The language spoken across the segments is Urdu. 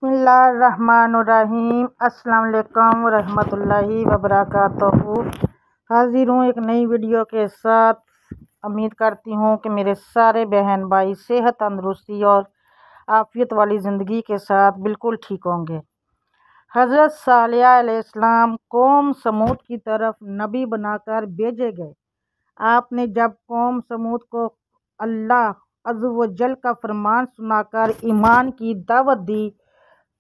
بسم اللہ الرحمن الرحیم۔ السلام علیکم ورحمۃ اللہ وبرکاتہ۔ حاضر ہوں ایک نئی ویڈیو کے ساتھ۔ امید کرتی ہوں کہ میرے سارے بہن بھائی صحت تندرستی اور عافیت والی زندگی کے ساتھ بالکل ٹھیک ہوں گے۔ حضرت صالح علیہ السلام قوم سمود کی طرف نبی بنا کر بھیجے گئے۔ آپ نے جب قوم سمود کو اللہ عز و جل کا فرمان سنا کر ایمان کی دعوت دی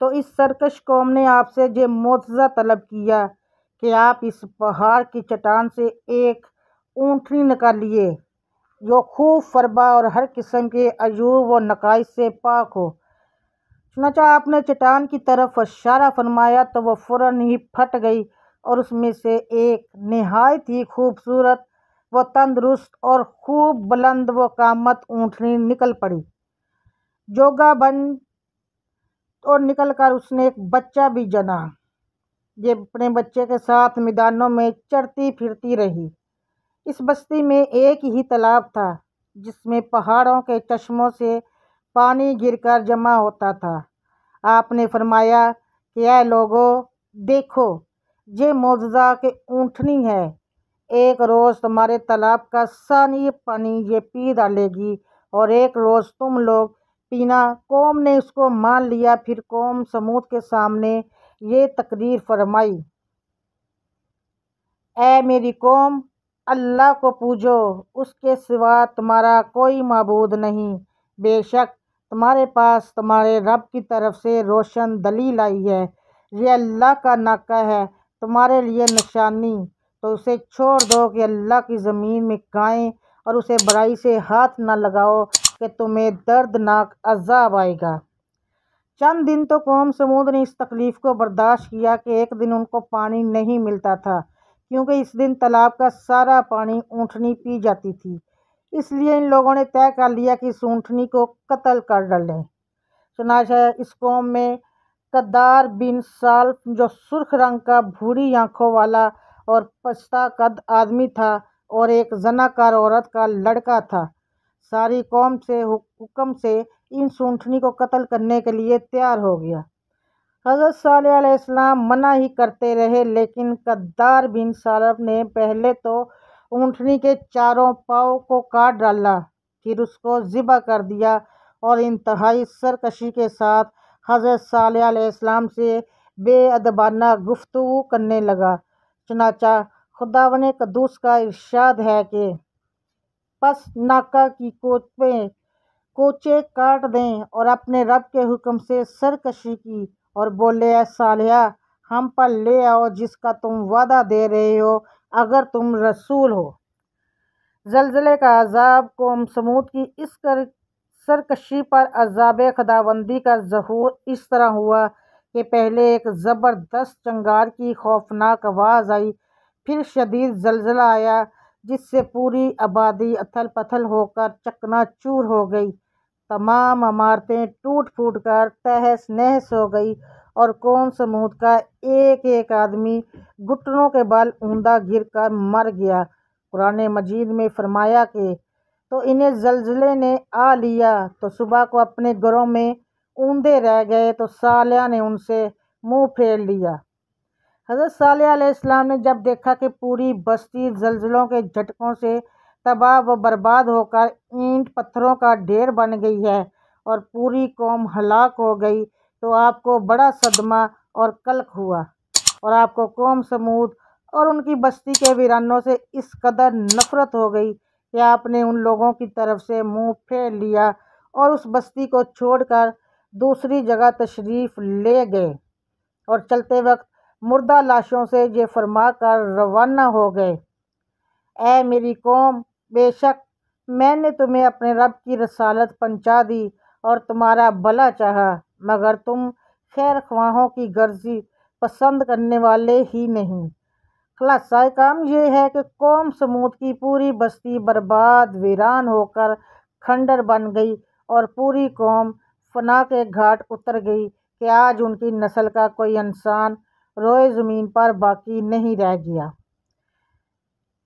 تو اس سرکش قوم نے آپ سے یہ معجزہ طلب کیا کہ آپ اس پہاڑ کی چٹان سے ایک اونٹنی نکالیے جو خوب فربا اور ہر قسم کے عیوب و نقائص سے پاک ہو۔ چنانچہ آپ نے چٹان کی طرف اشارہ فرمایا تو وہ فوراً ہی پھٹ گئی اور اس میں سے ایک نہایت ہی خوبصورت و تندرست اور خوب بلند و قامت اونٹنی نکل پڑی۔ جوگا بن اور نکل کر اس نے ایک بچہ بھی جنا۔ یہ اپنے بچے کے ساتھ میدانوں میں چرتی پھرتی رہی۔ اس بستی میں ایک ہی تالاب تھا جس میں پہاڑوں کے چشموں سے پانی گر کر جمع ہوتا تھا۔ آپ نے فرمایا کہ اے لوگو، دیکھو یہ معجزہ کہ اونٹنی ہے، ایک روز تمہارے تالاب کا سانی پانی یہ پی ڈالے گی اور ایک روز تم لوگ پینا۔ قوم نے اس کو مان لیا۔ پھر قوم سمود کے سامنے یہ تقریر فرمائی: اے میری قوم، اللہ کو پوجو، اس کے سوا تمہارا کوئی معبود نہیں۔ بے شک تمہارے پاس تمہارے رب کی طرف سے روشن دلیل آئی ہے۔ یہ اللہ کا ناکہ ہے تمہارے لیے نشانی، تو اسے چھوڑ دو کہ اللہ کی زمین میں گائیں اور اسے برائی سے ہاتھ نہ لگاؤ کہ تمہیں دردناک عذاب آئے گا۔ چند دن تو قوم سمود نے اس تکلیف کو برداشت کیا کہ ایک دن ان کو پانی نہیں ملتا تھا، کیونکہ اس دن تالاب کا سارا پانی اونٹنی پی جاتی تھی۔ اس لیے ان لوگوں نے طے کر لیا کہ اس اونٹنی کو قتل کر ڈالیں۔ چنانچہ اس قوم میں قدار بن سالف، جو سرخ رنگ کا بھوری آنکھوں والا اور پستہ قد آدمی تھا، اور ایک زناکار عورت کا لڑکا تھا، ساری قوم سے حکم سے اس اونٹنی کو قتل کرنے کے لیے تیار ہو گیا۔ حضرت صالح علیہ السلام منع ہی کرتے رہے، لیکن قدار بن سالف نے پہلے تو اونٹنی کے چاروں پاؤں کو کاٹ ڈالا، پھر اس کو ذبح کر دیا اور انتہائی سرکشی کے ساتھ حضرت صالح علیہ السلام سے بے ادبانہ گفتگو کرنے لگا۔ چنانچہ خداوند قدوس کا ارشاد ہے کہ پس ناکہ کی کوچے کاٹ دیں اور اپنے رب کے حکم سے سرکشی کی اور بولے: اے صالحہ، ہم پر لے آؤ جس کا تم وعدہ دے رہے ہو اگر تم رسول ہو۔ زلزلے کا عذاب۔ قوم سمود کی اس سرکشی پر عذاب خداوندی کا ظہور اس طرح ہوا کہ پہلے ایک زبردست چنگار کی خوفناک آواز آئی، پھر شدید زلزلہ آیا جس سے پوری آبادی اتھل پتھل ہو کر چکنا چور ہو گئی، تمام عمارتیں ٹوٹ پھوٹ کر تہس نہس ہو گئی اور قوم سمود کا ایک ایک آدمی گھٹنوں کے بل اوندا گر کر مر گیا۔ قرآن مجید میں فرمایا کہ تو انہیں زلزلے نے آ لیا تو صبح کو اپنے گھروں میں اوندے رہ گئے تو صالح نے ان سے منہ پھیر لیا۔ حضرت صالح علیہ السلام نے جب دیکھا کہ پوری بستی زلزلوں کے جھٹکوں سے تباہ و برباد ہو کر اینٹ پتھروں کا ڈھیر بن گئی ہے اور پوری قوم ہلاک ہو گئی تو آپ کو بڑا صدمہ اور قلق ہوا، اور آپ کو قوم سمود اور ان کی بستی کے ویرانوں سے اس قدر نفرت ہو گئی کہ آپ نے ان لوگوں کی طرف سے منہ پھیر لیا اور اس بستی کو چھوڑ کر دوسری جگہ تشریف لے گئے، اور چلتے وقت مردہ لاشوں سے یہ فرما کر روانہ ہو گئے: اے میری قوم، بے شک میں نے تمہیں اپنے رب کی رسالت پہنچا دی اور تمہارا بھلا چاہا، مگر تم خیر خواہوں کی غرضی پسند کرنے والے ہی نہیں۔ خلاصہ کام یہ ہے کہ قوم سمود کی پوری بستی برباد ویران ہو کر کھنڈر بن گئی اور پوری قوم فنا کے گھاٹ اتر گئی کہ آج ان کی نسل کا کوئی انسان روئے زمین پر باقی نہیں رہ گیا۔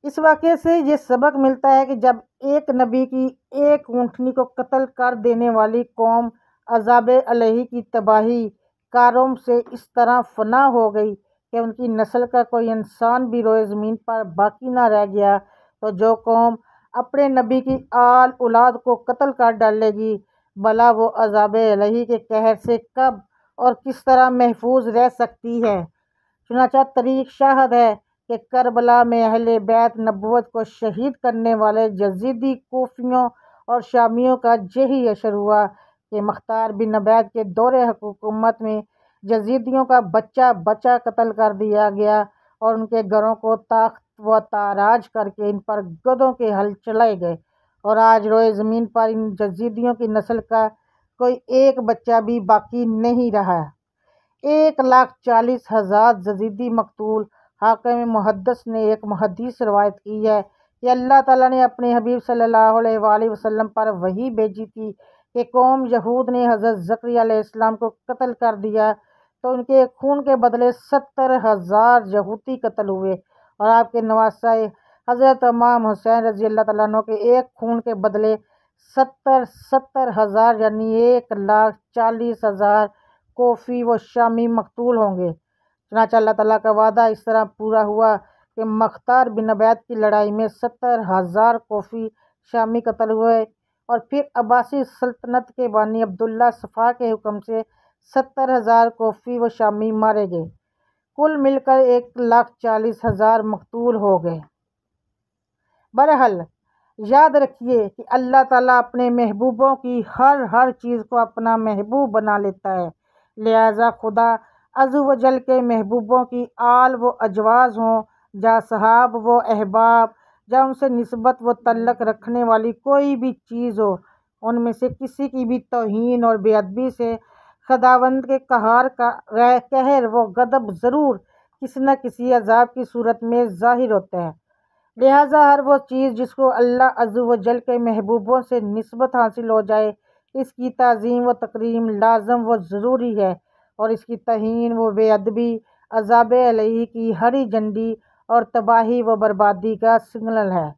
اس واقعے سے یہ سبق ملتا ہے کہ جب ایک نبی کی ایک اونٹنی کو قتل کر دینے والی قوم عذاب الہی کی تباہی کاروں سے اس طرح فنا ہو گئی کہ ان کی نسل کا کوئی انسان بھی روئے زمین پر باقی نہ رہ گیا، تو جو قوم اپنے نبی کی آل اولاد کو قتل کر ڈالے گی، بھلا وہ عذاب الہی کے قہر سے کب اور کس طرح محفوظ رہ سکتی ہے؟ چنانچہ تاریخ شاہد ہے کہ کربلا میں اہل بیت نبوت کو شہید کرنے والے یزیدی کوفیوں اور شامیوں کا یہی اشر ہوا کہ مختار بن عبید کے دور حکومت میں یزیدیوں کا بچہ بچہ قتل کر دیا گیا اور ان کے گھروں کو تاخت و تاراج کر کے ان پر گدھوں کے ہل چلائے گئے، اور آج روئے زمین پر ان یزیدیوں کی نسل کا کوئی ایک بچہ بھی باقی نہیں رہا۔ 1,40,000 یزیدی مقتول۔ حاکم محدث نے ایک حدیث روایت کی ہے کہ اللہ تعالیٰ نے اپنے حبیب صلی اللہ علیہ وآلہ وسلم پر وحی بھیجی تھی کہ قوم یہود نے حضرت زکریا علیہ السلام کو قتل کر دیا تو ان کے خون کے بدلے 70,000 یہودی قتل ہوئے، اور آپ کے نواسہ حضرت امام حسین رضی اللہ تعالیٰ عنہ کے ایک خون کے بدلے 70,000 یعنی 1,40,000 کوفی و شامی مقتول ہوں گے۔ چنانچہ اللہ تعالیٰ کا وعدہ اس طرح پورا ہوا کہ مختار بن عبید کی لڑائی میں 70,000 کوفی شامی قتل ہوئے، اور پھر عباسی سلطنت کے بانی عبداللہ صفا کے حکم سے 70,000 کوفی و شامی مارے گئے، کل مل کر 1,40,000 مقتول ہو گئے۔ بہرحال یاد رکھیے کہ اللہ تعالیٰ اپنے محبوبوں کی ہر چیز کو اپنا محبوب بنا لیتا ہے، لہٰذا خدا عز و جل کے محبوبوں کی آل و اجواز ہوں، یا صحاب و احباب، یا ان سے نسبت و تعلق رکھنے والی کوئی بھی چیز ہو، ان میں سے کسی کی بھی توہین اور بے ادبی سے خداوند کے قہر و غضب ضرور کسی نہ کسی عذاب کی صورت میں ظاہر ہوتا ہے۔ لہٰذا ہر وہ چیز جس کو اللہ عز و جل کے محبوبوں سے نسبت حاصل ہو جائے، اس کی تعظیم و تکریم لازم و ضروری ہے، اور اس کی توہین و بے ادبی عذاب الہی کی ہری جھنڈی اور تباہی و بربادی کا سگنل ہے۔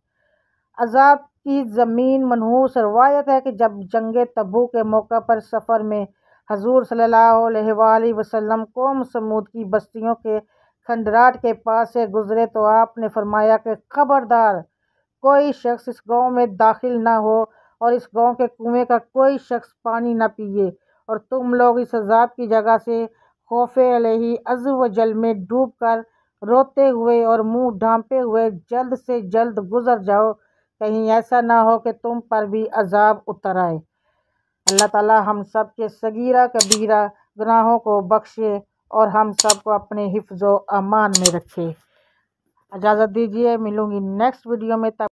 عذاب کی زمین منحوس روایت ہے کہ جب جنگ تبوک کے موقع پر سفر میں حضور صلی اللہ علیہ وآلہ وسلم قوم سمود کی بستیوں کے کھنڈرات کے پاس سے گزرے تو آپ نے فرمایا کہ خبردار، کوئی شخص اس گاؤں میں داخل نہ ہو اور اس گاؤں کے کنویں کا کوئی شخص پانی نہ پیے، اور تم لوگ اس عذاب کی جگہ سے خوف الہی عز و جل میں ڈوب کر روتے ہوئے اور منہ ڈھانپے ہوئے جلد سے جلد گزر جاؤ، کہیں ایسا نہ ہو کہ تم پر بھی عذاب اتر آئے۔ اللہ تعالیٰ ہم سب کے صغیرہ کبیرہ گناہوں کو بخشے اور ہم سب کو اپنے حفظ و امان میں رکھے۔ اجازت دیجیے، ملوں گی نیکسٹ ویڈیو میں۔